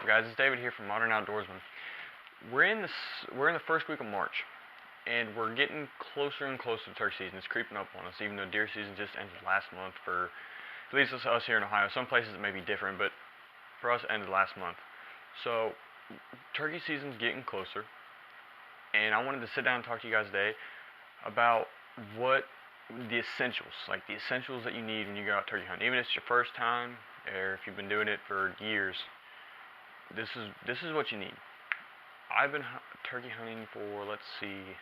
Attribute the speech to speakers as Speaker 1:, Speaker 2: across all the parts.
Speaker 1: up, guys? It's David here from Modern Outdoorsman. We're in the first week of March, and we're getting closer and closer to turkey season. It's creeping up on us, even though deer season just ended last month for at least us here in Ohio. Some places it may be different, but for us, it ended last month. So turkey season's getting closer, and I wanted to sit down and talk to you guys today about what the essentials that you need when you go out turkey hunting. Even if it's your first time, or if you've been doing it for years, this is what you need. I've been turkey hunting for, let's see,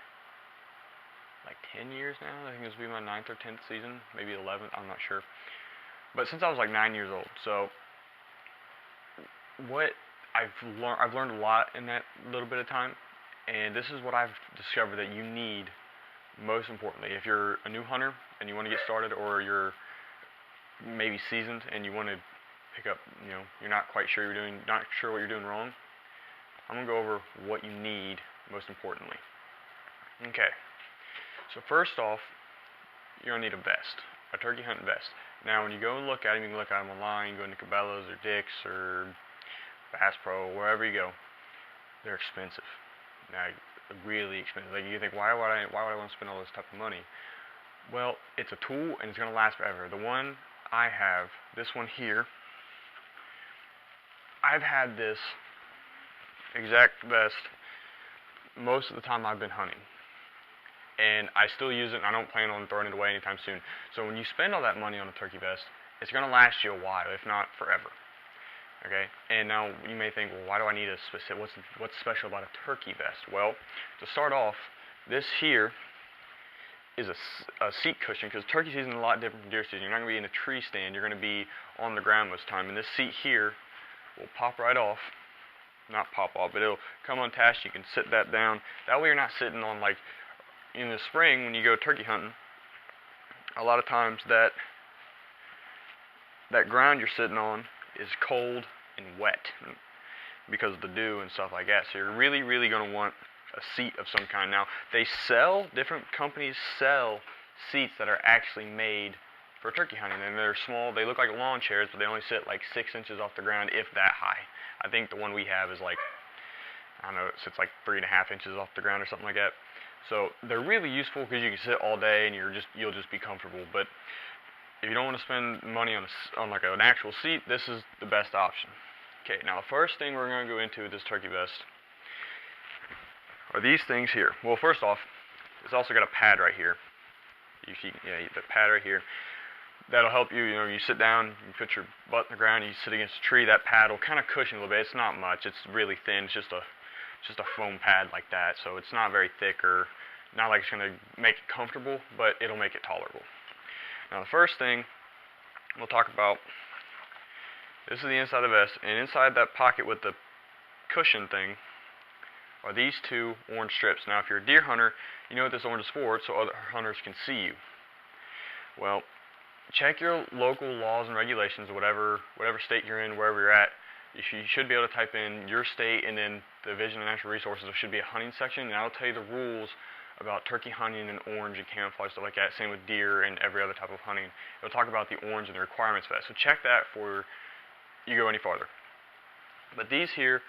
Speaker 1: like 10 years now. I think this will be my 9th or 10th season, maybe 11th, I'm not sure. But since I was like 9 years old. So what I've learned a lot in that little bit of time, and this is what I've discovered that you need most importantly. If you're a new hunter and you want to get started, or you're maybe seasoned and you want to pick up, you're not quite sure not sure what you're doing wrong, I'm going to go over what you need most importantly. Okay, so first off, you're going to need a vest, a turkey hunting vest. Now when you go and look at them, you can look at them online, go into Cabela's or Dick's or Bass Pro, wherever you go. They're expensive. Now, really expensive. Like, you think, why would I want to spend all this type of money? Well, it's a tool and it's going to last forever. The one I have, this one here, I've had this exact vest most of the time I've been hunting, and I still use it, and I don't plan on throwing it away anytime soon. So when you spend all that money on a turkey vest, it's going to last you a while, if not forever. Okay, and now you may think, well, why do I need a specific, what's special about a turkey vest? Well, to start off, this here is a seat cushion, because turkey season is a lot different from deer season. You're not going to be in a tree stand, you're going to be on the ground most of the time, and this seat here will pop right off. Not pop off, but it'll come unattached. You can sit that down. That way you're not sitting on, like, in the spring when you go turkey hunting, a lot of times that ground you're sitting on is cold and wet because of the dew and stuff like that. So you're really, really going to want a seat of some kind. Now, different companies sell seats that are actually made for turkey hunting, and they're small. They look like lawn chairs, but they only sit like 6 inches off the ground, if that high. I think the one we have is like, I don't know, it sits like 3.5 inches off the ground or something like that. So they're really useful because you can sit all day and you'll just be comfortable. But if you don't want to spend money on like an actual seat, this is the best option. Okay, now the first thing we're going to go into with this turkey vest are these things here. Well, first off, it's also got a pad right here. You see, the pad right here. That'll help you. You sit down, you put your butt in the ground, you sit against a tree. That pad will kind of cushion a little bit. It's not much. It's really thin. It's just a foam pad like that. So it's not very thick, or not like it's going to make it comfortable, but it'll make it tolerable. Now the first thing we'll talk about, this is the inside of the vest, and inside that pocket with the cushion thing are these two orange strips. Now if you're a deer hunter, you know what this orange is for, so other hunters can see you. Well, check your local laws and regulations, whatever state you're in, wherever you're at. You should be able to type in your state, and then the Division of Natural Resources. There should be a hunting section, and that'll tell you the rules about turkey hunting and orange and camouflage, stuff like that. Same with deer and every other type of hunting. It'll talk about the orange and the requirements of that. So check that before you go any farther. But these here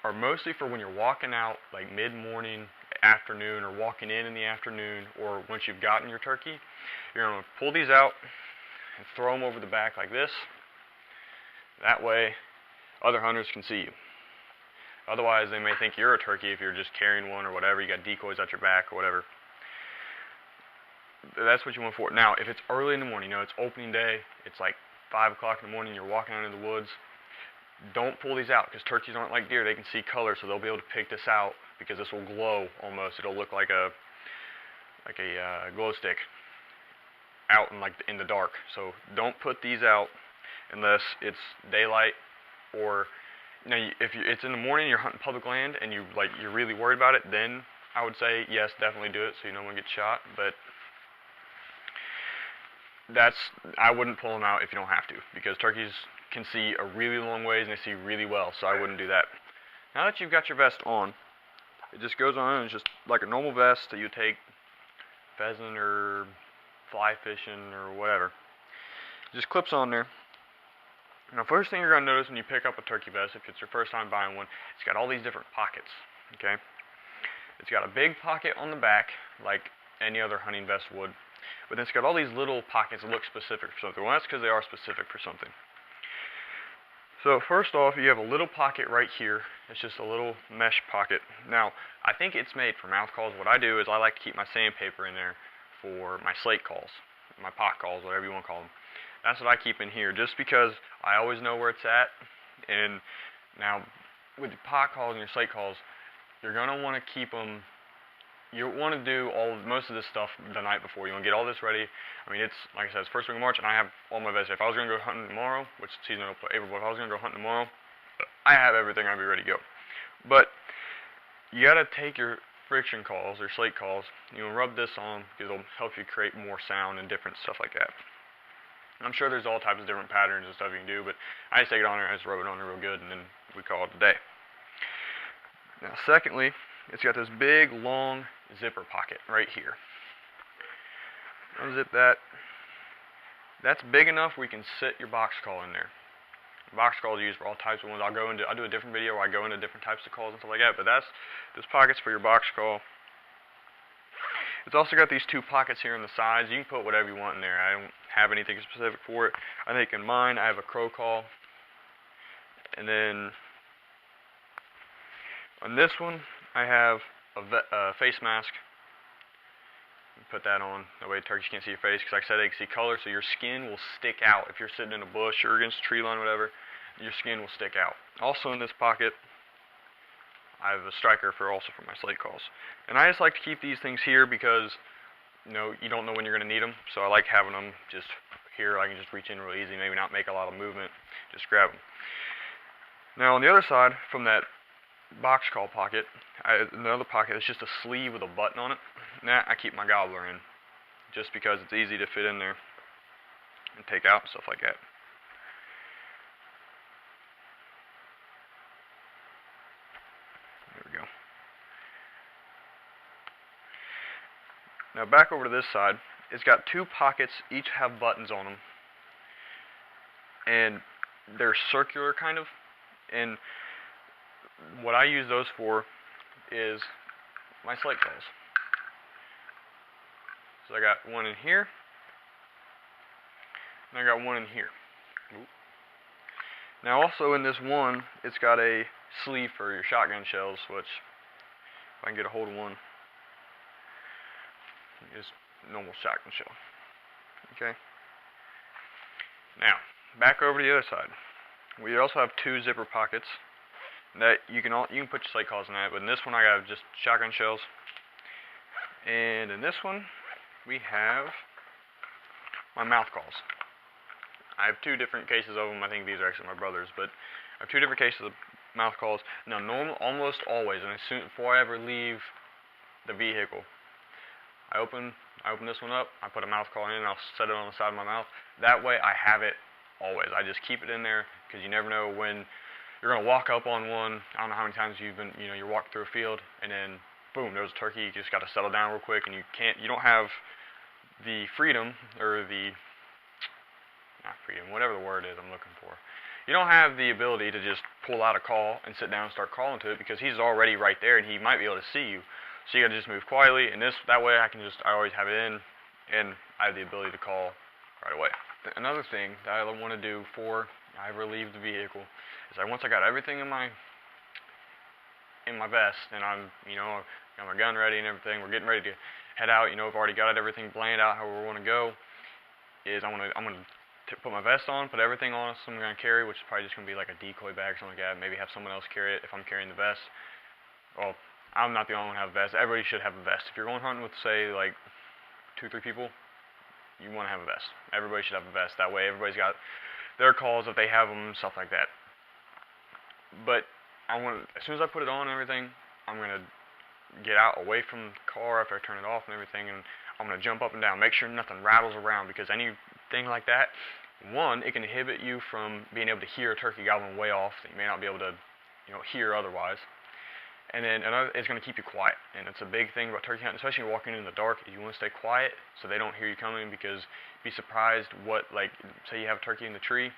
Speaker 1: are mostly for when you're walking out, like mid-morning, afternoon, or walking in the afternoon, or once you've gotten your turkey. You're going to pull these out and throw them over the back like this. That way, other hunters can see you. Otherwise, they may think you're a turkey if you're just carrying one or whatever. You got decoys at your back or whatever. That's what you want for it. Now, if it's early in the morning, it's opening day, it's like 5 o'clock in the morning, you're walking out into the woods, don't pull these out, because turkeys aren't like deer. They can see color, so they'll be able to pick this out, because this will glow almost. It'll look like a glow stick out in the dark. So don't put these out unless it's daylight, or if it's in the morning, you're hunting public land and you're really worried about it, then I would say yes, definitely do it so you don't want to get shot. But I wouldn't pull them out if you don't have to, because turkeys can see a really long ways and they see really well, so I wouldn't do that. Now that you've got your vest on, it just goes on, and it's just like a normal vest that you take pheasant or fly fishing or whatever. It just clips on there. Now, first thing you're going to notice when you pick up a turkey vest, if it's your first time buying one, it's got all these different pockets, okay? It's got a big pocket on the back, like any other hunting vest would, but then it's got all these little pockets that look specific for something. Well, that's because they are specific for something. So first off, you have a little pocket right here. It's just a little mesh pocket. Now, I think it's made for mouth calls. What I do is I like to keep my sandpaper in there for my slate calls, my pot calls, whatever you want to call them. That's what I keep in here, just because I always know where it's at. And now, with the pot calls and your slate calls, you're going to want to keep them. You want to do most of this stuff the night before. You want to get all this ready. I mean, it's, like I said, it's first week of March, and I have all my vests. If I was going to go hunting tomorrow, which season will play April, but if I was going to go hunting tomorrow, I have everything. I'll be ready to go. But you got to take your friction calls or slate calls, you know, rub this on, because it'll help you create more sound and different stuff like that. I'm sure there's all types of different patterns and stuff you can do, but I just take it on there, I just rub it on there real good, and then we call it a day. Now, secondly, it's got this big, long zipper pocket right here. Unzip that. That's big enough where you can sit your box call in there. Box calls are used for all types of ones. I'll do a different video where I go into different types of calls and stuff like that, but this pocket's for your box call. It's also got these two pockets here on the sides. You can put whatever you want in there. I don't have anything specific for it. I think in mine I have a crow call. And then on this one I have a face mask. Put that on. That way turkeys can't see your face, because like I said, they can see color, so your skin will stick out. If you're sitting in a bush or against a tree line or whatever, your skin will stick out. Also in this pocket, I have a striker for my slate calls. And I just like to keep these things here because, you know, you don't know when you're going to need them. So I like having them just here. I can just reach in real easy, maybe not make a lot of movement, just grab them. Now on the other side, from that box call pocket, another pocket is just a sleeve with a button on it. And that I keep my gobbler in, just because it's easy to fit in there and take out and stuff like that. There we go. Now back over to this side, it's got two pockets, each have buttons on them, and they're circular kind of, and what I use those for is my slate calls. So I got one in here, and I got one in here. Ooh. Now also in this one, it's got a sleeve for your shotgun shells, which, if I can get a hold of one, is normal shotgun shell. Okay. Now, back over to the other side. We also have two zipper pockets that you can put your slate calls in that, but in this one I got just shotgun shells. And in this one, we have my mouth calls. I have two different cases of them. I think these are actually my brother's, but I have two different cases of mouth calls. Now, almost always, and before I ever leave the vehicle, I open this one up, I put a mouth call in, and I'll set it on the side of my mouth. That way, I have it always. I just keep it in there, because you never know when you're going to walk up on one. I don't know how many times you're walking through a field, and then boom, there's a turkey. You just got to settle down real quick, and you don't have the freedom, or not freedom, whatever the word is I'm looking for. You don't have the ability to just pull out a call and sit down and start calling to it, because he's already right there, and he might be able to see you. So you got to just move quietly, and that way I always have it in, and I have the ability to call right away. Another thing that I want to do before I ever leave the vehicle is once I got everything in my vest, and I'm, got my gun ready and everything, we're getting ready to head out, I've already got everything planned out how we want to go, is I'm gonna put my vest on, put everything on I'm going to carry, which is probably just going to be like a decoy bag or something like that, maybe have someone else carry it if I'm carrying the vest. Well, I'm not the only one who have a vest. Everybody should have a vest. If you're going hunting with, say, like 2-3 people, you want to have a vest. Everybody should have a vest. That way everybody's got their calls if they have them, stuff like that. But as soon as I put it on and everything, I'm going to get out away from the car after I turn it off and everything, and I'm going to jump up and down, make sure nothing rattles around, because anything like that, one, it can inhibit you from being able to hear a turkey gobbling way off that you may not be able to hear otherwise. And then another, it's going to keep you quiet, and it's a big thing about turkey hunting, especially when you're walking in the dark. You want to stay quiet so they don't hear you coming, because you'd be surprised what, say you have a turkey in the tree,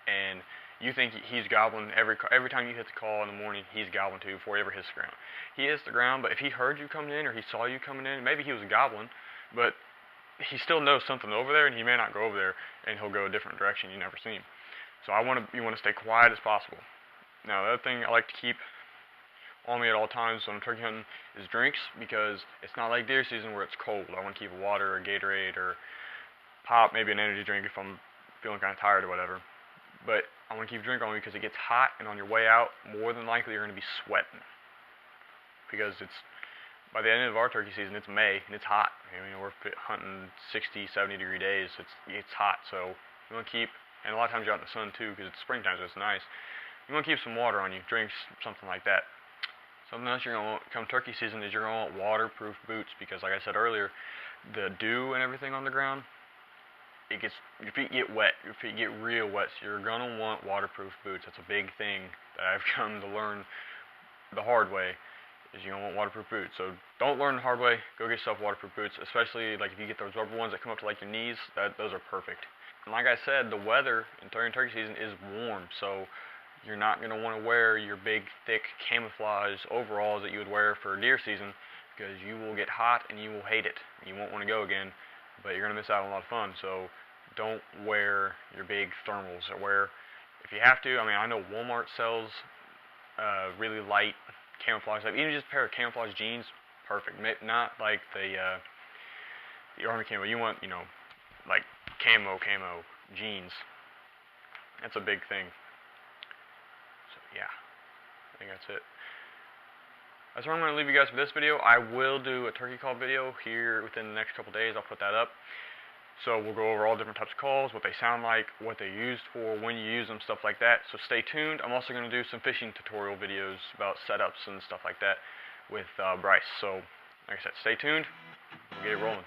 Speaker 1: and you think he's gobbling every time you hit the call in the morning, he's gobbling too before he ever hits the ground. He hits the ground, but if he heard you coming in or he saw you coming in, maybe he was gobbling, but he still knows something over there, and he may not go over there, and he'll go a different direction you never seen. So you want to stay quiet as possible. Now, the other thing I like to keep on me at all times when I'm turkey hunting is drinks, because it's not like deer season where it's cold. I want to keep water or Gatorade or pop, maybe an energy drink if I'm feeling kind of tired or whatever. But I want to keep a drink on me because it gets hot, and on your way out, more than likely you're going to be sweating. Because by the end of our turkey season, it's May, and it's hot. We're hunting 60, 70-degree days. It's hot, so you want to keep, and a lot of times you're out in the sun too, because it's springtime, so it's nice. You want to keep some water on you, drinks, something like that. Something else you're going to want come turkey season is you're going to want waterproof boots, because like I said earlier, the dew and everything on the ground, your feet get wet, your feet get real wet, so you're going to want waterproof boots. That's a big thing that I've come to learn the hard way, is you're going to want waterproof boots. So don't learn the hard way, go get yourself waterproof boots, especially like if you get those rubber ones that come up to like your knees, those are perfect. And like I said, the weather during turkey season is warm, so you're not going to want to wear your big, thick camouflage overalls that you would wear for deer season, because you will get hot and you will hate it. You won't want to go again, but you're going to miss out on a lot of fun. So don't wear your big thermals, or if you have to, I know Walmart sells really light camouflage stuff. Even just a pair of camouflage jeans, perfect. Not like the army camo. You want, like camo jeans. That's a big thing. So yeah, I think that's it. That's where I'm going to leave you guys for this video. I will do a turkey call video here within the next couple days. I'll put that up. So we'll go over all different types of calls, what they sound like, what they're used for, when you use them, stuff like that. So stay tuned. I'm also going to do some fishing tutorial videos about setups and stuff like that with Bryce. So like I said, stay tuned. We'll get it rolling.